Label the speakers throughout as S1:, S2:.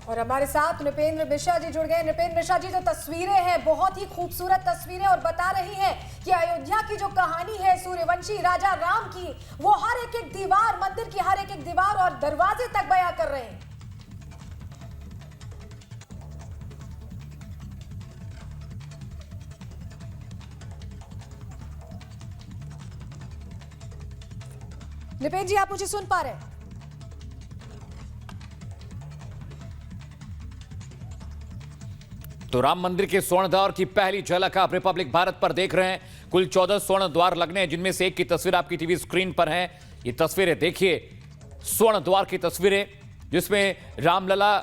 S1: और हमारे साथ नृपेंद्र मिश्रा जी जुड़ गए। नृपेंद्र मिश्रा जी, जो तस्वीरें हैं बहुत ही खूबसूरत तस्वीरें और बता रही हैं कि अयोध्या की जो कहानी है सूर्यवंशी राजा राम की, वो हर एक एक दीवार, मंदिर की हर एक एक दीवार और दरवाजे तक बयां कर रहे हैं। नृपेंद्र जी, आप मुझे सुन पा रहे हैं?
S2: तो राम मंदिर के स्वर्ण द्वार की पहली झलक आप रिपब्लिक भारत पर देख रहे हैं। कुल 14 स्वर्ण द्वार लगने हैं, जिनमें से एक की तस्वीर आपकी टीवी स्क्रीन पर है। ये तस्वीरें देखिए, स्वर्ण द्वार की तस्वीरें, जिसमें रामलला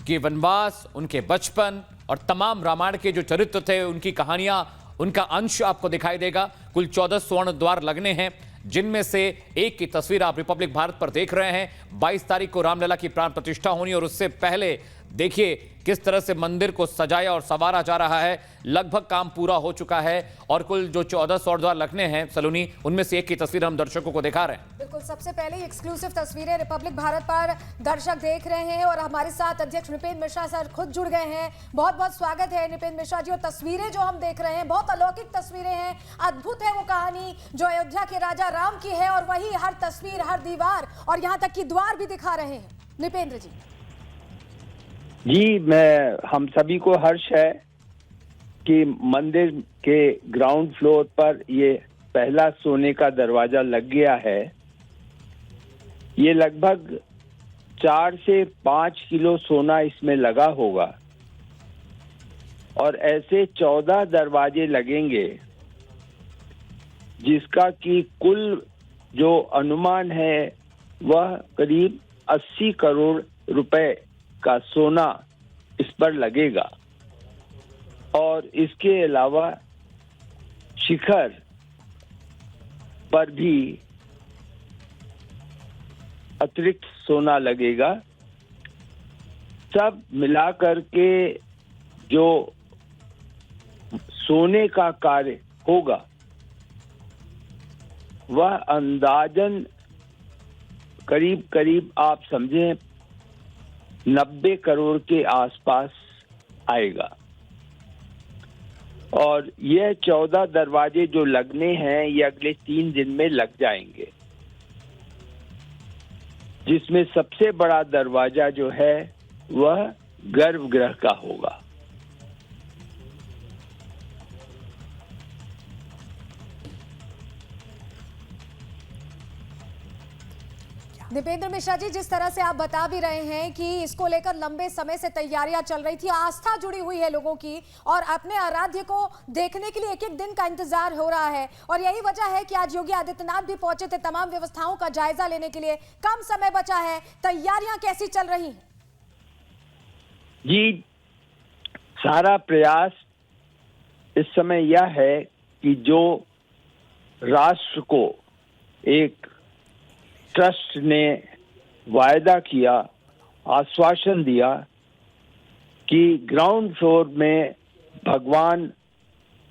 S2: के वनवास, उनके बचपन और तमाम रामायण के जो चरित्र थे, उनकी कहानियां, उनका अंश आपको दिखाई देगा। कुल 14 स्वर्ण द्वार लगने हैं, जिनमें से एक की तस्वीर आप रिपब्लिक भारत पर देख रहे हैं। 22 तारीख को रामलला की प्राण प्रतिष्ठा होनी, और उससे पहले देखिए किस तरह से मंदिर को सजाया और संवारा जा रहा है। लगभग काम पूरा हो चुका है और कुल जो 14 स्वर्ण द्वार लगने हैं सलोनी, उनमें से एक की तस्वीर हम दर्शकों को दिखा रहे हैं।
S1: बिल्कुल, सबसे पहले एक्सक्लूसिव तस्वीरें रिपब्लिक भारत पर दर्शक देख रहे हैं और हमारे साथ अध्यक्ष नृपेंद्र मिश्रा सर खुद जुड़ गए हैं। बहुत बहुत स्वागत है नृपेंद्र मिश्रा जी। और तस्वीरें जो हम देख रहे हैं बहुत अलौकिक तस्वीरें हैं, अद्भुत है वो कहानी जो अयोध्या के राजा राम की है, और वही हर तस्वीर, हर दीवार और यहाँ तक कि द्वार भी दिखा रहे हैं। नृपेंद्र जी
S3: हम सभी को हर्ष है कि मंदिर के ग्राउंड फ्लोर पर ये पहला सोने का दरवाजा लग गया है। ये लगभग 4 से 5 किलो सोना इसमें लगा होगा और ऐसे 14 दरवाजे लगेंगे, जिसका कि कुल जो अनुमान है वह करीब 80 करोड़ रुपए का सोना इस पर लगेगा। और इसके अलावा शिखर पर भी अतिरिक्त सोना लगेगा। सब मिलाकर के जो सोने का कार्य होगा वह अंदाजन करीब करीब आप समझें 90 करोड़ के आसपास आएगा। और यह 14 दरवाजे जो लगने हैं ये अगले 3 दिन में लग जाएंगे, जिसमें सबसे बड़ा दरवाजा जो है वह गर्भगृह का होगा।
S1: नृपेंद्र मिश्रा जी, जिस तरह से आप बता भी रहे हैं कि इसको लेकर लंबे समय से तैयारियां चल रही थी, आस्था जुड़ी हुई है लोगों की और अपने आराध्य को देखने के लिए एक एक दिन का इंतजार हो रहा है, और यही वजह है कि आज योगी आदित्यनाथ भी पहुंचे थे तमाम व्यवस्थाओं का जायजा लेने के लिए। कम समय बचा है, तैयारियां कैसी चल रही हैं?
S3: जी, सारा प्रयास इस समय यह है कि जो राष्ट्र को एक ट्रस्ट ने वायदा किया, आश्वासन दिया कि ग्राउंड फ्लोर में भगवान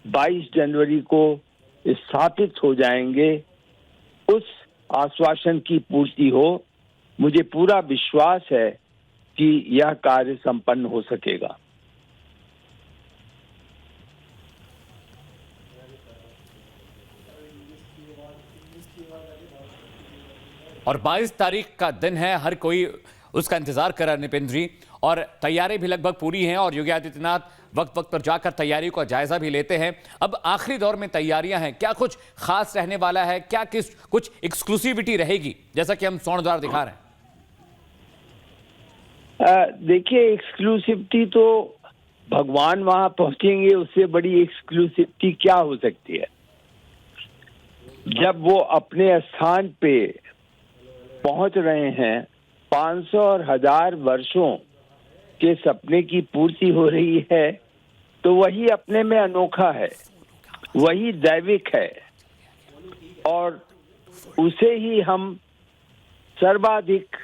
S3: 22 जनवरी को स्थापित हो जाएंगे, उस आश्वासन की पूर्ति हो। मुझे पूरा विश्वास है कि यह कार्य संपन्न हो सकेगा।
S2: और 22 तारीख का दिन है, हर कोई उसका इंतजार कर रहा है नृपेंद्र जी, और तैयारी भी लगभग पूरी हैं और योगी आदित्यनाथ वक्त वक्त पर जाकर तैयारियों का जायजा भी लेते हैं। अब आखिरी दौर में तैयारियां हैं, क्या कुछ खास रहने वाला है? क्या कुछ एक्सक्लूसिविटी रहेगी, जैसा कि हम स्वर्ण द्वार दिखा रहे हैं?
S3: देखिए, एक्सक्लूसिविटी तो भगवान वहां पहुंचेंगे, उससे बड़ी एक्सक्लूसिविटी क्या हो सकती है। जब वो अपने स्थान पे पहुंच रहे हैं, 500 और 1000 वर्षों के सपने की पूर्ति हो रही है, तो वही अपने में अनोखा है, वही दैविक है, और उसे ही हम सर्वाधिक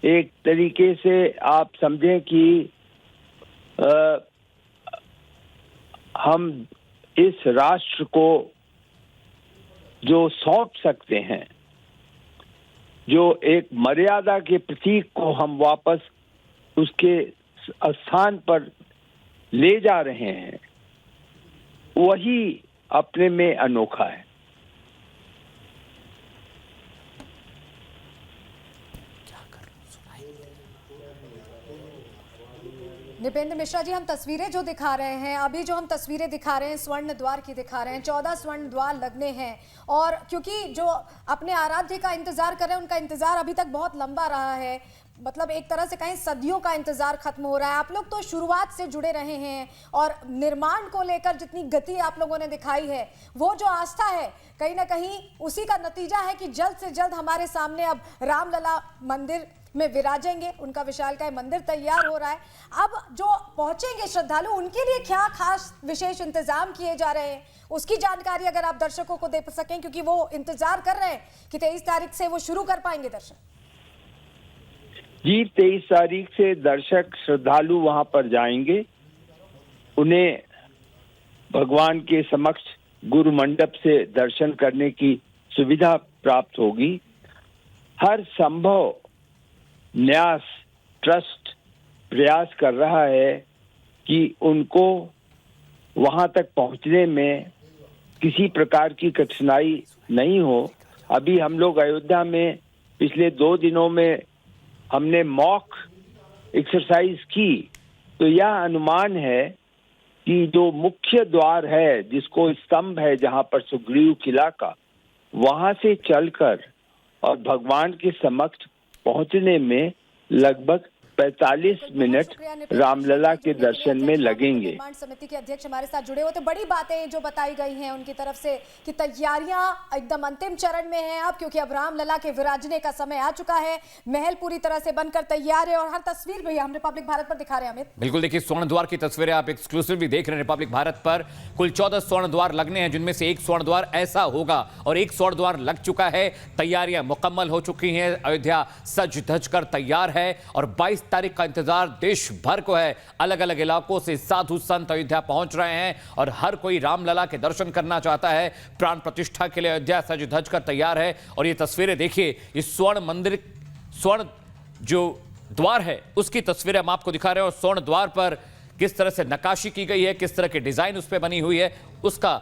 S3: एक तरीके से आप समझें कि हम इस राष्ट्र को जो सौंप सकते हैं, जो एक मर्यादा के प्रतीक को हम वापस उसके स्थान पर ले जा रहे हैं, वही अपने में अनोखा है।
S1: निपेंद्र मिश्रा जी, हम तस्वीरें जो दिखा रहे हैं, अभी जो हम तस्वीरें दिखा रहे हैं स्वर्ण द्वार की दिखा रहे हैं, 14 स्वर्ण द्वार लगने हैं। और क्योंकि जो अपने आराध्य का इंतजार कर रहे हैं, उनका इंतजार अभी तक बहुत लंबा रहा है, मतलब एक तरह से कहीं सदियों का इंतजार खत्म हो रहा है। आप लोग तो शुरुआत से जुड़े रहे हैं और निर्माण को लेकर जितनी गति आप लोगों ने दिखाई है, वो जो आस्था है कहीं ना कहीं उसी का नतीजा है कि जल्द से जल्द हमारे सामने अब रामलला मंदिर में विराजेंगे, उनका विशालकाय मंदिर तैयार हो रहा है। अब जो पहुंचेंगे श्रद्धालु, उनके लिए क्या खास विशेष इंतजाम किए जा रहे हैं, उसकी जानकारी अगर आप दर्शकों को दे सकें, क्योंकि वो इंतजार कर रहे हैं कि 23 तारीख से वो शुरू कर पाएंगे दर्शन।
S3: जी, 23 तारीख से दर्शक श्रद्धालु वहां पर जाएंगे। उन्हें भगवान के समक्ष गुरु मंडप से दर्शन करने की सुविधा प्राप्त होगी। हर संभव न्यास ट्रस्ट प्रयास कर रहा है कि उनको वहां तक पहुंचने में किसी प्रकार की कठिनाई नहीं हो। अभी हम लोग अयोध्या में पिछले 2 दिनों में हमने मॉक एक्सरसाइज की, तो यह अनुमान है कि जो मुख्य द्वार है, जिसको स्तंभ है जहां पर सुग्रीव किला का, वहां से चलकर और भगवान के समक्ष पहुंचने में लगभग 45 मिनट रामलला के दर्शन में लगेंगे।
S1: निर्माण समिति के अध्यक्ष हमारे साथ जुड़े हुए थे। बड़ी बातें जो बताई गई हैं उनकी तरफ से कि तैयारियां एकदम अंतिम चरण में हैं अब, क्योंकि अब रामलला के विराजने का समय आ चुका है। महल पूरी तरह से बनकर तैयार है और हर तस्वीर भी हम रिपब्लिक भारत पर दिखा रहे हैं। अमित,
S2: बिल्कुल, देखिए स्वर्ण द्वार की तस्वीरें आप एक्सक्लूसिवली देख रहे हैं रिपब्लिक भारत पर। कुल 14 स्वर्ण द्वार लगने हैं, जिनमें से एक स्वर्ण द्वार ऐसा होगा और एक स्वर्ण द्वार लग चुका है। तैयारियां मुकम्मल हो चुकी हैं, अयोध्या सज धज कर तैयार है और 22 तारीख का इंतजार देश भर को है। अलग अलग इलाकों से साधु संत अयोध्या पहुंच रहे हैं और हर कोई रामलला के दर्शन करना चाहता है। प्राण प्रतिष्ठा के लिए अयोध्या सज धज कर तैयार है। और ये तस्वीरें देखिए, इस स्वर्ण मंदिर, स्वर्ण जो द्वार है उसकी तस्वीरें हम आपको दिखा रहे हैं। और स्वर्ण द्वार पर किस तरह से नक्काशी की गई है, किस तरह के डिजाइन उस पर बनी हुई है, उसका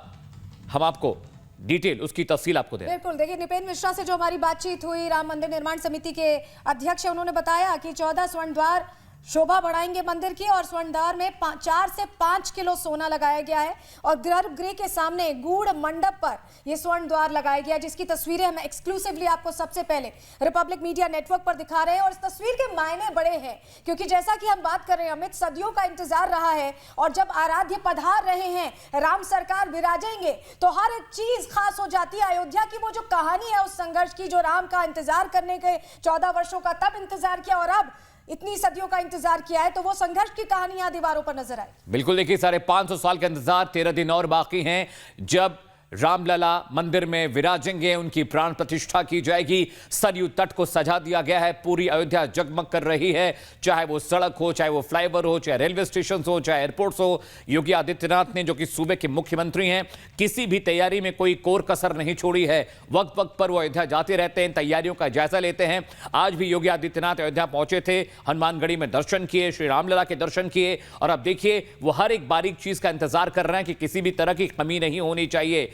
S2: हम आपको डिटेल, उसकी तफसील आपको दे।
S1: बिल्कुल, देखिए निपेंद्र मिश्रा से जो हमारी बातचीत हुई, राम मंदिर निर्माण समिति के अध्यक्ष हैं, उन्होंने बताया कि 14 स्वर्ण द्वार शोभा बढ़ाएंगे मंदिर की और स्वर्ण द्वार में 4 से 5 किलो सोना लगाया गया है और गर्भगृह के सामने गूढ़ मंडप पर यह स्वर्ण द्वार लगाया गया, जिसकी तस्वीरें हम एक्सक्लूसिवली आपको सबसे पहले रिपब्लिक मीडिया नेटवर्क पर दिखा रहे हैं। और इस तस्वीर के मायने बड़े हैं, क्योंकि जैसा कि हम बात कर रहे हैं अमित, सदियों का इंतजार रहा है और जब आराध्य पधार रहे हैं, राम सरकार विराजेंगे, तो हर एक चीज खास हो जाती है। अयोध्या की वो जो कहानी है उस संघर्ष की, जो राम का इंतजार करने के 14 वर्षों का तब इंतजार किया और अब इतनी सदियों का इंतजार किया है, तो वो संघर्ष की कहानी यहां दीवारों पर नजर आई।
S2: बिल्कुल, देखिए 550 साल का इंतजार, 13 दिन और बाकी हैं जब रामलला मंदिर में विराजेंगे, उनकी प्राण प्रतिष्ठा की जाएगी। सरयू तट को सजा दिया गया है, पूरी अयोध्या जगमग कर रही है, चाहे वो सड़क हो, चाहे वो फ्लाईओवर हो, चाहे रेलवे स्टेशन हो, चाहे एयरपोर्ट्स हो। योगी आदित्यनाथ ने, जो कि सूबे के मुख्यमंत्री हैं, किसी भी तैयारी में कोई कोर कसर नहीं छोड़ी है। वक्त वक्त पर वो अयोध्या जाते रहते हैं, तैयारियों का जायजा लेते हैं। आज भी योगी आदित्यनाथ अयोध्या पहुंचे थे, हनुमानगढ़ी में दर्शन किए, श्री रामलला के दर्शन किए और अब देखिए वो हर एक बारीक चीज का इंतजार कर रहे हैं कि किसी भी तरह की कमी नहीं होनी चाहिए।